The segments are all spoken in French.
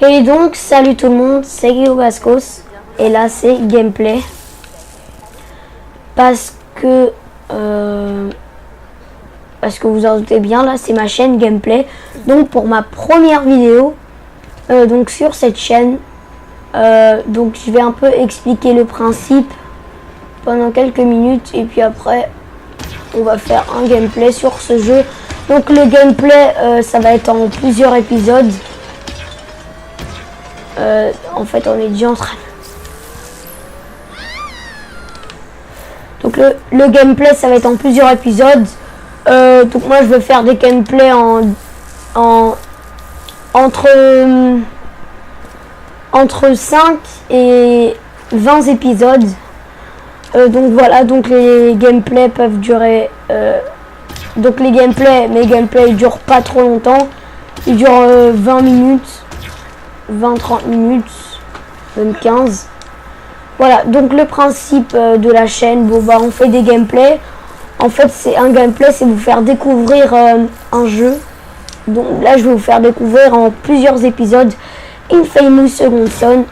Et donc, salut tout le monde, c'est Guillaume Vascos. Et là, c'est gameplay. Parce que vous en doutez bien, là, c'est ma chaîne gameplay. Donc, pour ma première vidéo, donc sur cette chaîne, donc je vais un peu expliquer le principe pendant quelques minutes. Et puis après, on va faire un gameplay sur ce jeu. Donc, le gameplay, ça va être en plusieurs épisodes. En fait, on est déjà en train. Donc le gameplay, ça va être en plusieurs épisodes. Donc moi, je vais faire des gameplays entre 5 et 20 épisodes. Donc voilà, donc les gameplays peuvent durer. Donc mes gameplays ils durent pas trop longtemps. Ils durent 20 minutes. 20-30 minutes, même 15. Voilà, donc le principe de la chaîne, bon bah on fait des gameplays. En fait, c'est un gameplay, c'est vous faire découvrir un jeu. Donc là, je vais vous faire découvrir en plusieurs épisodes Infamous Second Son.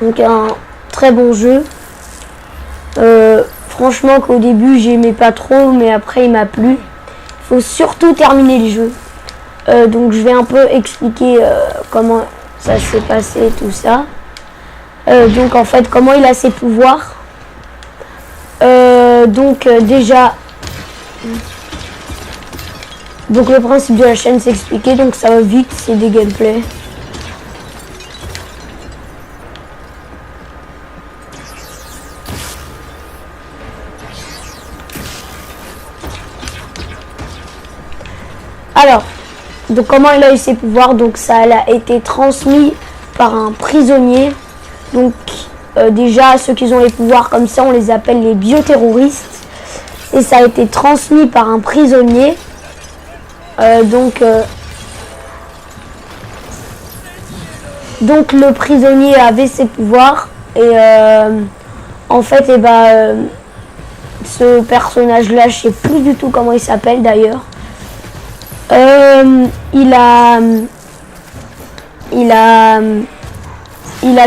Donc un très bon jeu. Franchement, qu'au début, j'aimais pas trop, mais après, il m'a plu. Il faut surtout terminer le jeu. Donc je vais un peu expliquer comment ça s'est passé, tout ça. Donc en fait, comment il a ses pouvoirs. Déjà, donc le principe de la chaîne c'est expliqué, donc ça va vite, c'est des gameplays. Alors, donc comment il a eu ses pouvoirs, donc ça a été transmis par un prisonnier. Donc déjà ceux qui ont les pouvoirs comme ça, on les appelle les bioterroristes. Et ça a été transmis par un prisonnier. Donc le prisonnier avait ses pouvoirs. Et en fait, ce personnage là, je sais plus du tout comment il s'appelle d'ailleurs. Il a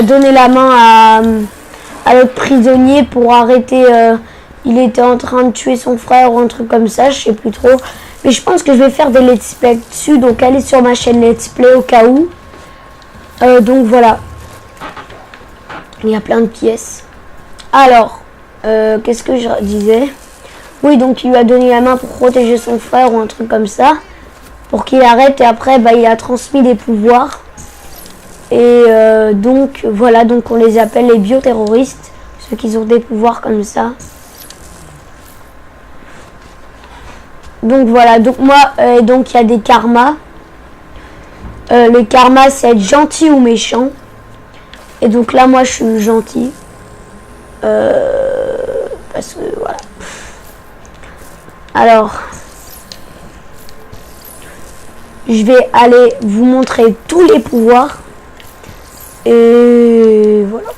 donné la main à l'autre prisonnier pour arrêter. Il était en train de tuer son frère ou un truc comme ça, je sais plus trop. Mais je pense que je vais faire des let's play dessus, donc allez sur ma chaîne let's play au cas où. Donc voilà. Il y a plein de pièces. Alors, qu'est-ce que je disais? Oui, donc il lui a donné la main pour protéger son frère ou un truc comme ça. Pour qu'il arrête, et après il a transmis des pouvoirs. Et donc voilà, donc on les appelle les bioterroristes, ceux qui ont des pouvoirs comme ça. Donc voilà, donc moi, donc il y a des karmas. Le karma, c'est être gentil ou méchant. Et donc là, moi, je suis gentil. Parce que voilà. Alors, je vais aller vous montrer tous les pouvoirs. Et voilà.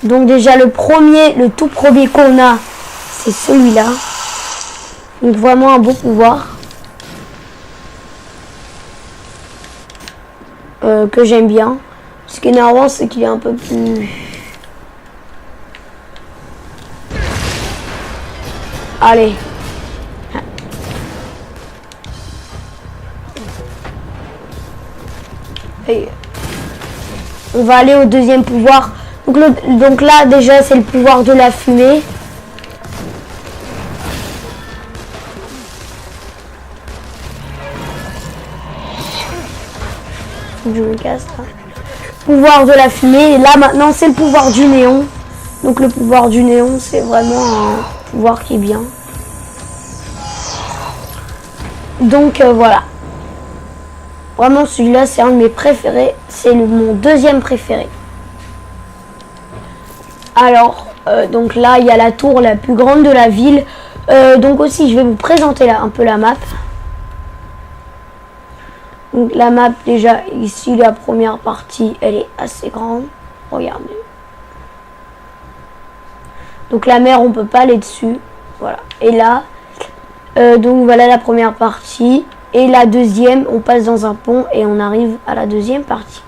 Donc déjà le tout premier qu'on a, c'est celui-là. Donc vraiment un beau pouvoir. Que j'aime bien. Ce qui est énervant, c'est qu'il est un peu plus... Allez. Et on va aller au deuxième pouvoir. Donc là déjà c'est le pouvoir de la fumée. Faut que je me casse là. Pouvoir de la fumée. Et là maintenant c'est le pouvoir du néon. Donc le pouvoir du néon, c'est vraiment un pouvoir qui est bien. Donc voilà. Vraiment celui-là c'est un de mes préférés. C'est mon deuxième préféré. Alors donc là il y a la tour la plus grande de la ville. Donc aussi je vais vous présenter un peu la map. Donc la map déjà ici la première partie elle est assez grande. Regardez. Donc la mer on peut pas aller dessus. Voilà. Et là Donc voilà la première partie. Et la deuxième, on passe dans un pont et on arrive à la deuxième partie,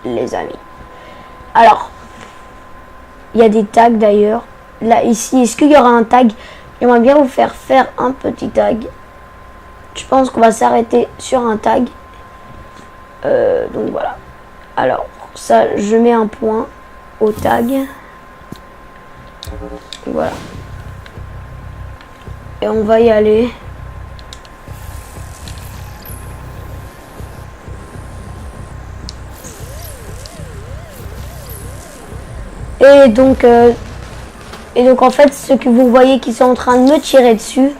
les amis. Alors, il y a des tags d'ailleurs. Là, ici, est-ce qu'il y aura un tag? J'aimerais bien vous faire un petit tag. Je pense qu'on va s'arrêter sur un tag. Donc voilà. Alors, ça, je mets un point au tag. Voilà. Et on va y aller. Et donc en fait, ce que vous voyez qui sont en train de me tirer dessus,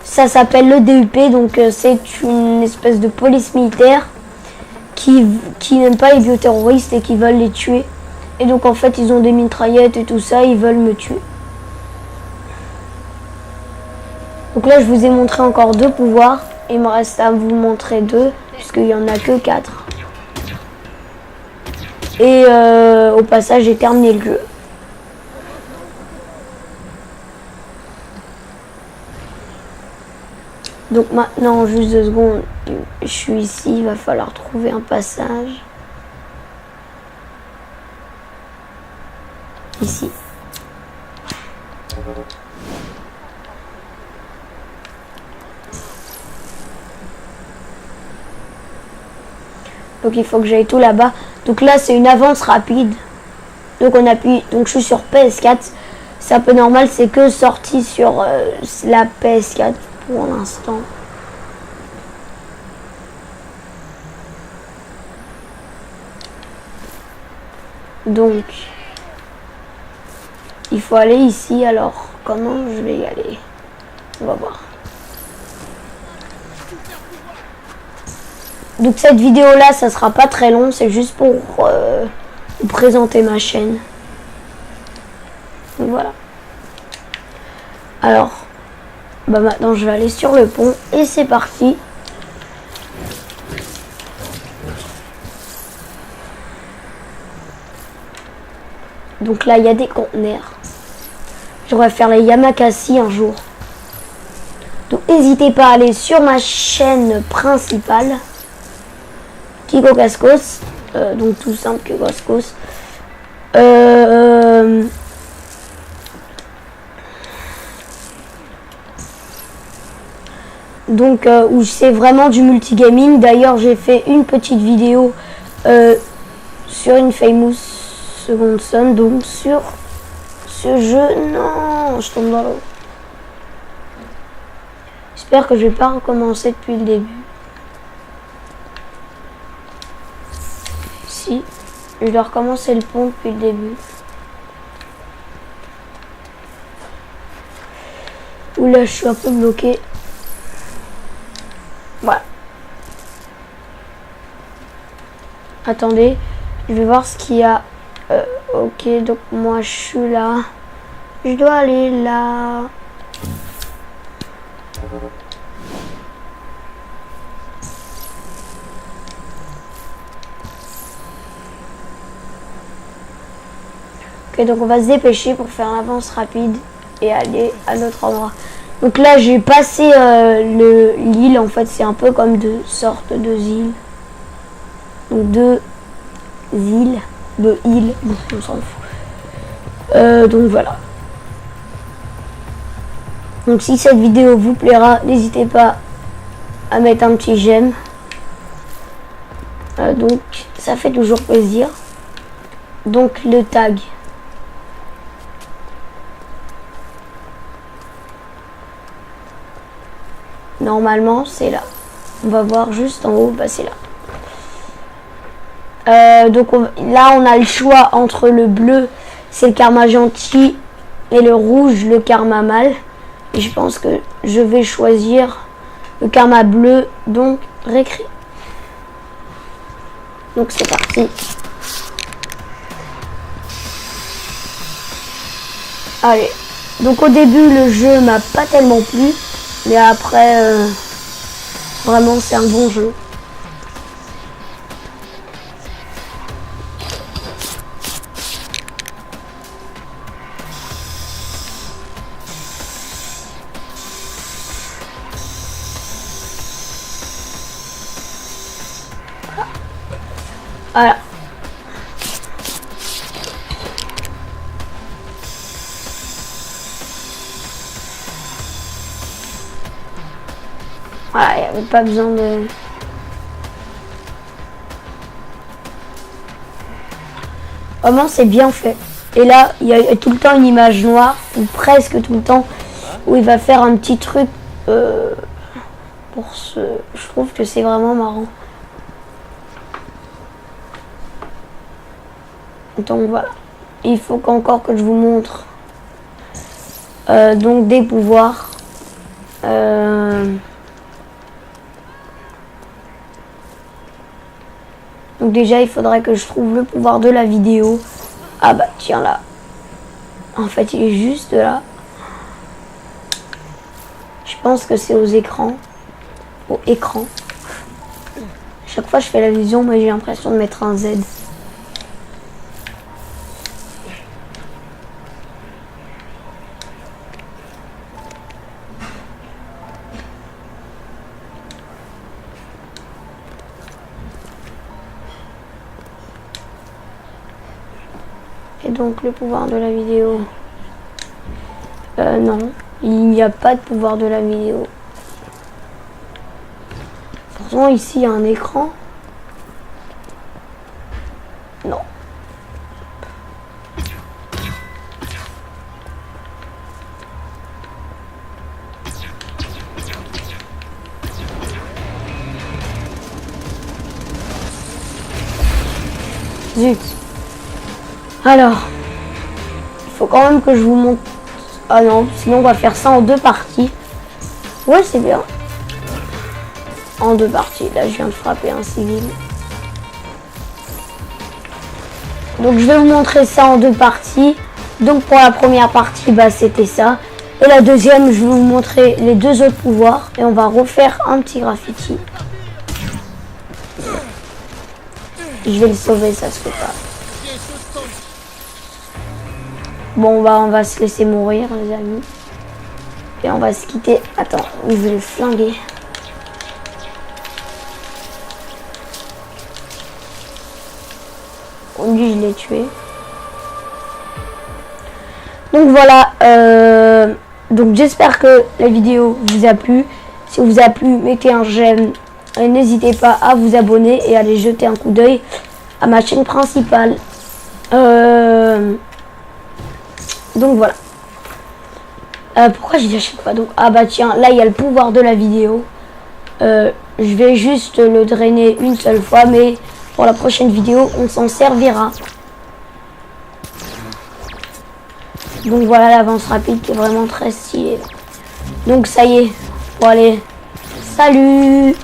ça s'appelle le DUP. Donc c'est une espèce de police militaire qui n'aime pas les bioterroristes et qui veulent les tuer. Et donc en fait, ils ont des mitraillettes et tout ça, ils veulent me tuer. Donc là, je vous ai montré encore 2 pouvoirs. Il me reste à vous montrer 2, puisqu'il n'y en a que 4. Et au passage, j'ai terminé le jeu. Donc maintenant, juste 2 secondes, je suis ici, il va falloir trouver un passage. Ici. Donc il faut que j'aille tout là-bas. Donc là, c'est une avance rapide. Donc on appuie, donc je suis sur PS4. C'est un peu normal, c'est que sorti sur la PS4 pour l'instant. Donc il faut aller ici. Alors comment je vais y aller? On va voir. Donc cette vidéo là, ça sera pas très long, c'est juste pour vous présenter ma chaîne. Donc voilà. Alors, bah maintenant je vais aller sur le pont et c'est parti. Donc là il y a des conteneurs. J'aimerais faire les Yamakasi un jour. Donc n'hésitez pas à aller sur ma chaîne principale. Kiko Cascos, donc tout simple que Cascos. Donc où c'est vraiment du multigaming. D'ailleurs j'ai fait une petite vidéo sur une Famous Second Son, donc sur ce jeu. Non, je tombe dans l'eau. J'espère que je vais pas recommencer depuis le début. Si, je dois recommencer le pont depuis le début. Oula, je suis un peu bloqué. Voilà. Attendez, je vais voir ce qu'il y a. Ok, donc moi je suis là. Je dois aller là. Ok, donc on va se dépêcher pour faire une avance rapide et aller à notre endroit. Donc là j'ai passé l'île, en fait c'est un peu comme 2 sortes de îles. Donc 2 îles, on s'en fout. Donc voilà. Donc si cette vidéo vous plaira, n'hésitez pas à mettre un petit j'aime. Donc ça fait toujours plaisir. Donc le tag. Normalement c'est là. On va voir juste en haut, bah c'est là. Donc là on a le choix entre le bleu, c'est le karma gentil, et le rouge, le karma mal. Et je pense que je vais choisir le karma bleu, donc récré. Donc c'est parti. Allez. Donc au début le jeu m'a pas tellement plu. Mais après, vraiment c'est un bon jeu. Voilà. Voilà, il n'y avait pas besoin de... Vraiment, c'est bien fait. Et là, il y a tout le temps une image noire, ou presque tout le temps, où il va faire un petit truc pour ce... Je trouve que c'est vraiment marrant. Donc voilà. Il faut qu'encore que je vous montre donc des pouvoirs. Donc déjà, il faudrait que je trouve le pouvoir de la vidéo. Ah bah tiens là. En fait, il est juste là. Je pense que c'est aux écrans. Au écran. Chaque fois je fais la vision, mais j'ai l'impression de mettre un Z. Et donc le pouvoir de la vidéo. Non, il n'y a pas de pouvoir de la vidéo. Pourtant ici il y a un écran. Non. Zut. Alors, il faut quand même que je vous montre. Ah non, sinon on va faire ça en 2 parties. Ouais, c'est bien. En 2 parties. Là, je viens de frapper un civil. Donc, je vais vous montrer ça en 2 parties. Donc, pour la première partie, bah, c'était ça. Et la deuxième, je vais vous montrer les 2 autres pouvoirs. Et on va refaire un petit graffiti. Je vais le sauver, ça se fait pas. Bon, bah, on va se laisser mourir, les amis. Et on va se quitter. Attends, je vais le flinguer. Lui, je l'ai tué. Donc voilà. Donc j'espère que la vidéo vous a plu. Si vous a plu, mettez un j'aime. Et n'hésitez pas à vous abonner et à aller jeter un coup d'œil à ma chaîne principale. Donc voilà. Pourquoi je n'achète pas donc? Ah bah tiens, là il y a le pouvoir de la vidéo. Je vais juste le drainer une seule fois, mais pour la prochaine vidéo, on s'en servira. Donc voilà l'avance rapide qui est vraiment très stylée. Donc ça y est. Bon allez. Salut!